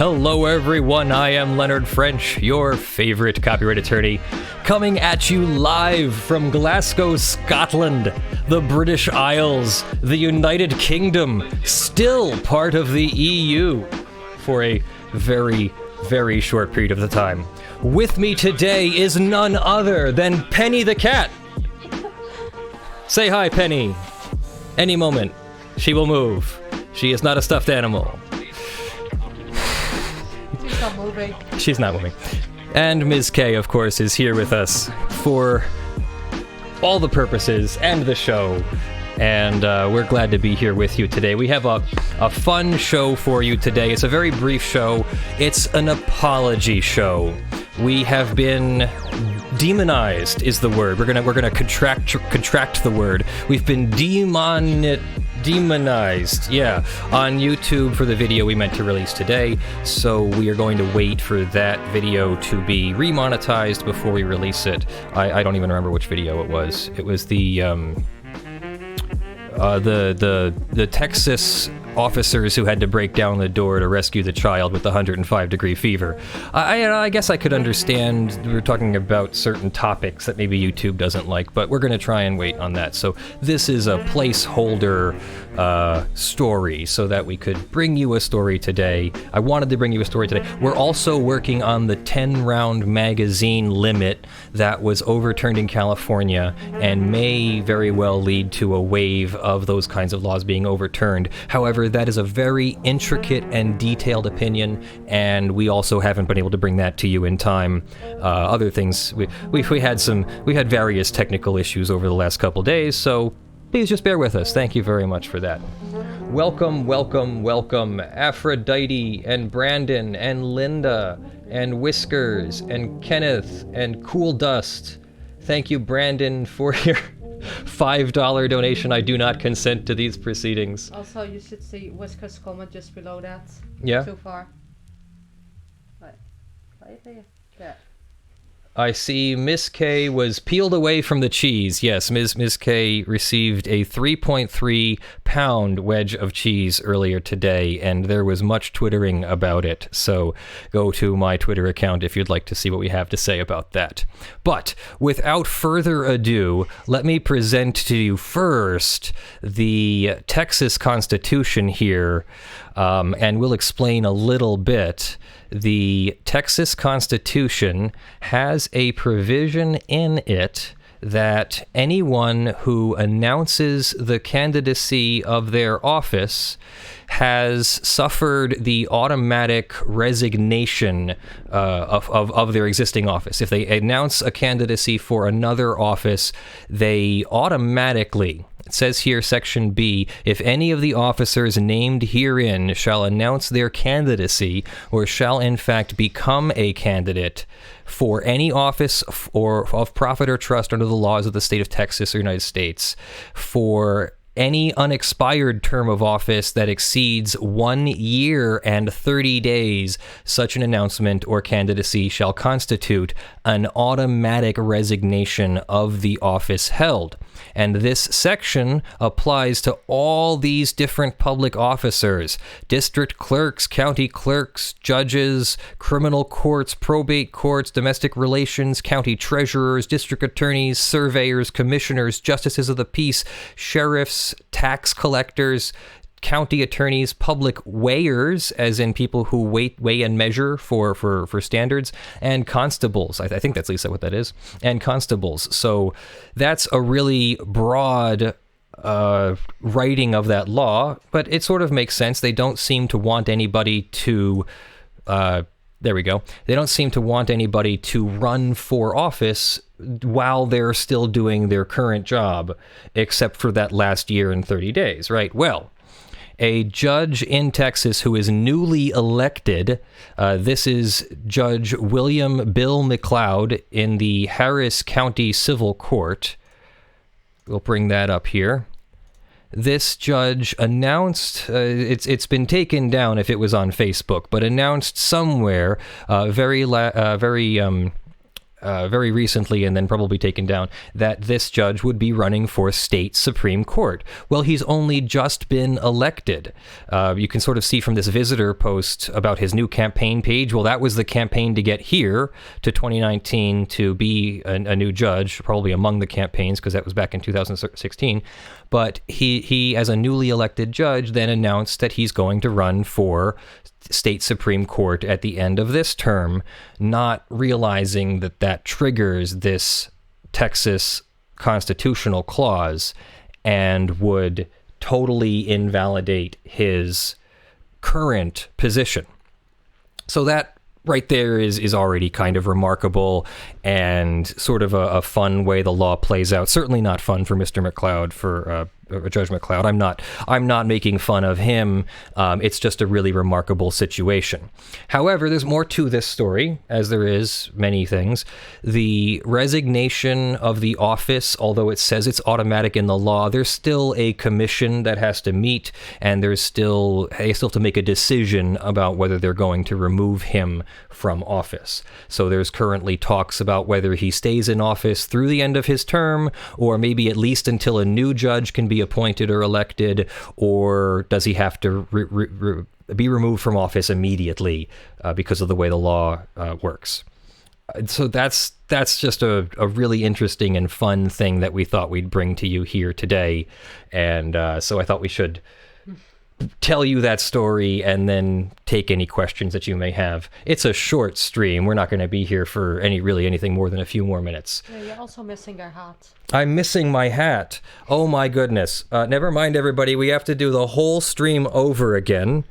Hello everyone, I am Leonard French, your favorite copyright attorney, coming at you live from Glasgow, Scotland, the British Isles, the United Kingdom, still part of the EU, for a very, very short period of the time. With me today is none other than Penny the cat. Say hi, Penny. Any moment, she will move. She is not a stuffed animal. She's not moving. She's not moving. And Ms. K, of course, is here with us for all the purposes and the show. And we're glad to be here with you today. We have a fun show for you today. It's a very brief show. It's an apology show. We have been demonized is the word. We're gonna contract the word. We've been demonized, yeah, on YouTube for the video we meant to release today. So we are going to wait for that video to be remonetized before we release it. I don't even remember which video it was. It was the Texas officers who had to break down the door to rescue the child with the 105-degree fever. I guess I could understand we were talking about certain topics that maybe YouTube doesn't like, but we're going to try and wait on that. So this is a placeholder story so that we could bring you a story today. I wanted to bring you a story today. We're also working on the 10-round magazine limit that was overturned in California and may very well lead to a wave of those kinds of laws being overturned. However, that is a very intricate and detailed opinion, and we also haven't been able to bring that to you in time. Other things, we had various technical issues over the last couple days, so please just bear with us. Thank you very much for that. Welcome, welcome, welcome, Aphrodite and Brandon and Linda and Whiskers and Kenneth and Cool Dust. Thank you, Brandon, for your $5 donation. I do not consent to these proceedings. Also, you should see Whiskers' comment just below that. Yeah? So far. Right there. Yeah. I see Miss K was peeled away from the cheese. Yes, Miss K received a 3.3 pound wedge of cheese earlier today, and there was much twittering about it. So go to my Twitter account if you'd like to see what we have to say about that. But without further ado, let me present to you first the Texas Constitution here, and we'll explain a little bit. The Texas Constitution has a provision in it that anyone who announces the candidacy of their office has suffered the automatic resignation of their existing office. If they announce a candidacy for another office, they automatically, it says here, Section B, if any of the officers named herein shall announce their candidacy or shall in fact become a candidate for any office or of profit or trust under the laws of the state of Texas or United States for any unexpired term of office that exceeds 1 year and 30 days, such an announcement or candidacy shall constitute an automatic resignation of the office held. And this section applies to all these different public officers: district clerks, county clerks, judges, criminal courts, probate courts, domestic relations, county treasurers, district attorneys, surveyors, commissioners, justices of the peace, sheriffs, tax collectors, county attorneys, public weighers, as in people who weigh and measure for standards, and constables. I think that's at least what that is, and constables. So that's a really broad writing of that law, but it sort of makes sense. They don't seem to want anybody to there we go. They don't seem to want anybody to run for office while they're still doing their current job, except for that last year and 30 days, right? Well, a judge in Texas who is newly elected, this is Judge William Bill McLeod in the Harris County Civil Court. We'll bring that up here. This judge announced, it's been taken down if it was on Facebook, but announced somewhere very very recently and then probably taken down, that this judge would be running for state Supreme Court. Well, he's only just been elected. You can sort of see from this visitor post about his new campaign page. Well, that was the campaign to get here to 2019 to be a new judge, probably among the campaigns, because that was back in 2016. But he, as a newly elected judge, then announced that he's going to run for state Supreme Court at the end of this term, not realizing that that triggers this Texas constitutional clause and would totally invalidate his current position. So that right there is already kind of remarkable and sort of a fun way the law plays out. Certainly not fun for Mr. McLeod, for Judge McLeod. I'm not making fun of him. It's just a really remarkable situation. However, there's more to this story, as there is many things. The resignation of the office, although it says it's automatic in the law, there's still a commission that has to meet, and they still have to make a decision about whether they're going to remove him from office. So there's currently talks about whether he stays in office through the end of his term, or maybe at least until a new judge can be appointed or elected, or does he have to be removed from office immediately because of the way the law works. So that's just a really interesting and fun thing that we thought we'd bring to you here today. And so I thought we should tell you that story and then take any questions that you may have. It's a short stream. We're not going to be here for anything more than a few more minutes. Yeah, you're also missing our hat. I'm missing my hat. Oh my goodness. Never mind, everybody. We have to do the whole stream over again.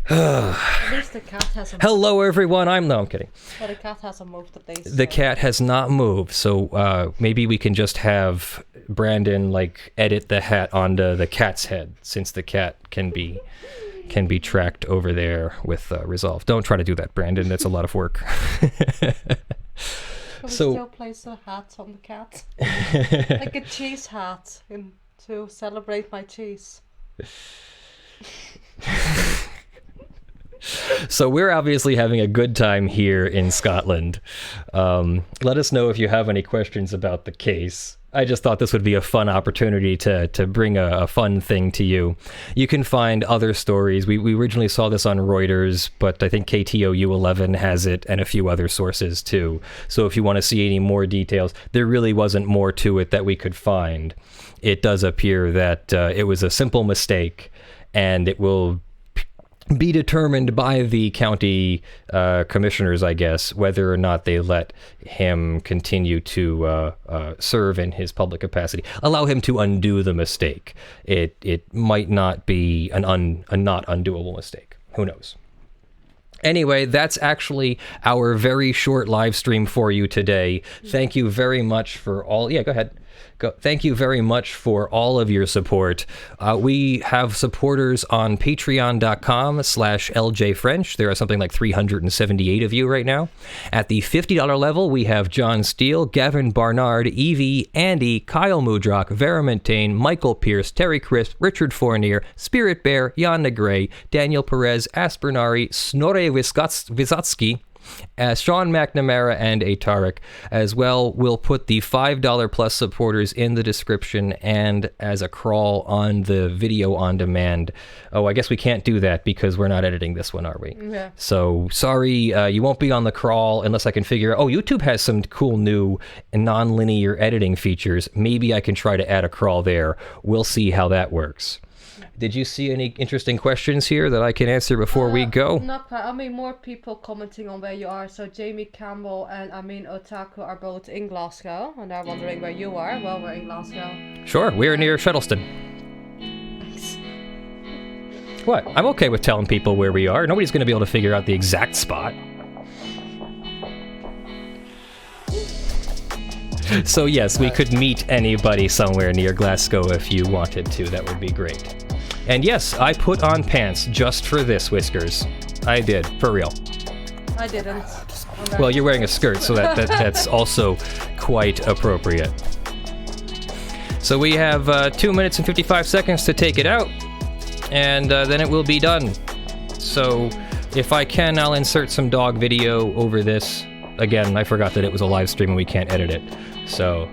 At least the cat hasn't. Hello, everyone. I'm kidding. But the cat hasn't moved at least. The cat has not moved, so maybe we can just have Brandon edit the hat onto the cat's head, since the cat can be tracked over there with Resolve. Don't try to do that, Brandon. That's a lot of work. Can we still place a hat on the cat? Like a cheese hat to celebrate my cheese. So we're obviously having a good time here in Scotland. Let us know if you have any questions about the case. I just thought this would be a fun opportunity to bring a fun thing to you. You can find other stories. We originally saw this on Reuters, but I think KTOU 11 has it and a few other sources too. So if you want to see any more details, there really wasn't more to it that we could find. It does appear that it was a simple mistake, and it will be determined by the county commissioners, I guess, whether or not they let him continue to serve in his public capacity. Allow him to undo the mistake. It might not be a not undoable mistake. Who knows? Anyway, that's actually our very short live stream for you today. Thank you very much for all... Yeah, go ahead. Thank you very much for all of your support. We have supporters on patreon.com/LJFrench. There are something like 378 of you right now. At the $50 level, we have John Steele, Gavin, Barnard, Eevi, Andy, Kyle Mudrak, Verement, Tayne, Michael Pearce, Terry Crisp, Richard Fournier, Spirit Bear, Jan Negrey, Daniel Perez, Aspernari, Snorre Wisotzky, Sean McNamara, and Aetaric. As well, we'll put the $5 plus supporters in the description and as a crawl on the video on demand. Oh, I guess we can't do that because we're not editing this one, are we? Yeah. So, sorry, you won't be on the crawl unless I can figure out... Oh, YouTube has some cool new non-linear editing features. Maybe I can try to add a crawl there. We'll see how that works. Did you see any interesting questions here that I can answer before we go? More people commenting on where you are. So Jamie Campbell and Otaku are both in Glasgow, and they're wondering where you are. Well, we're in Glasgow. Sure, we're near Shettleston. Thanks. What? I'm okay with telling people where we are. Nobody's going to be able to figure out the exact spot. So yes, we could meet anybody somewhere near Glasgow if you wanted to. That would be great. And yes, I put on pants just for this, Whiskers. I did, for real. I didn't. Well, you're wearing a skirt, so that's also quite appropriate. So we have 2 minutes and 55 seconds to take it out, and then it will be done. So if I can, I'll insert some dog video over this. again, I forgot that it was a live stream and we can't edit it. So...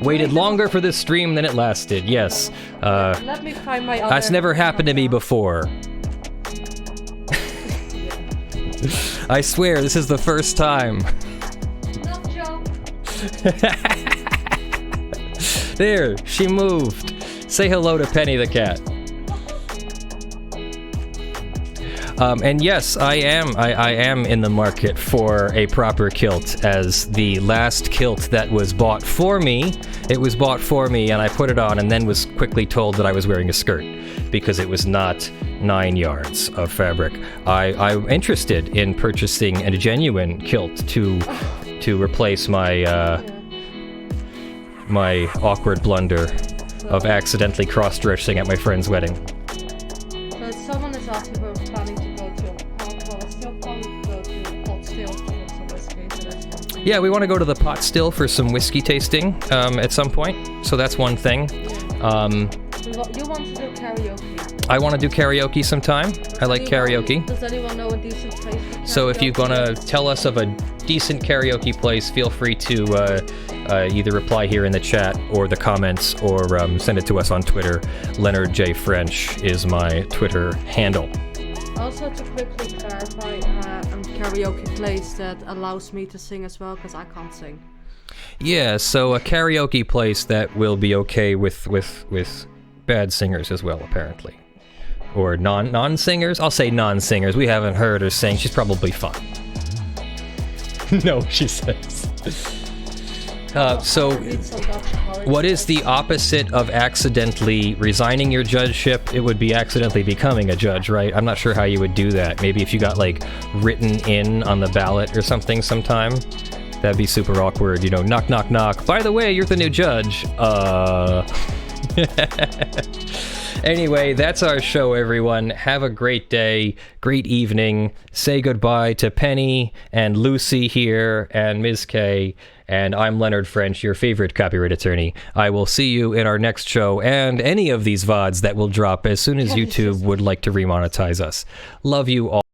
waited longer for this stream than it lasted, yes. Let me find my other... That's never happened to me before. I swear, this is the first time. Enough joke. There, she moved. Say hello to Penny the cat. And yes, I am in the market for a proper kilt, as the last kilt that was bought for me, it was bought for me and I put it on and then was quickly told that I was wearing a skirt because it was not 9 yards of fabric. I'm interested in purchasing a genuine kilt to replace my my awkward blunder of accidentally cross-dressing at my friend's wedding. So someone is asking if we're planning to go to still planning to go to Pot Still for some whiskey, so that's one thing. Yeah, we want to go to the Pot Still for some whiskey tasting at some point, so that's one thing. You want to do karaoke? I want to do karaoke sometime. I like karaoke. Does anyone know a decent place for karaoke? So if you're gonna tell us of a decent karaoke place, feel free to either reply here in the chat or the comments, or send it to us on Twitter. Leonard J. French is my Twitter handle. Also, to quickly clarify, a karaoke place that allows me to sing as well, because I can't sing. Yeah, so a karaoke place that will be okay with bad singers as well, apparently. Or non-singers? I'll say non-singers. We haven't heard her sing. She's probably fine. No, she says. So, what is the opposite of accidentally resigning your judgeship? It would be accidentally becoming a judge, right? I'm not sure how you would do that. Maybe if you got, like, written in on the ballot or something sometime. That'd be super awkward, you know, knock, knock, knock. By the way, you're the new judge. Anyway, that's our show, everyone. Have a great day, great evening. Say goodbye to Penny and Lucy here and Ms. K. And I'm Leonard French, your favorite copyright attorney. I will see you in our next show and any of these VODs that will drop as soon as YouTube would like to remonetize us. Love you all.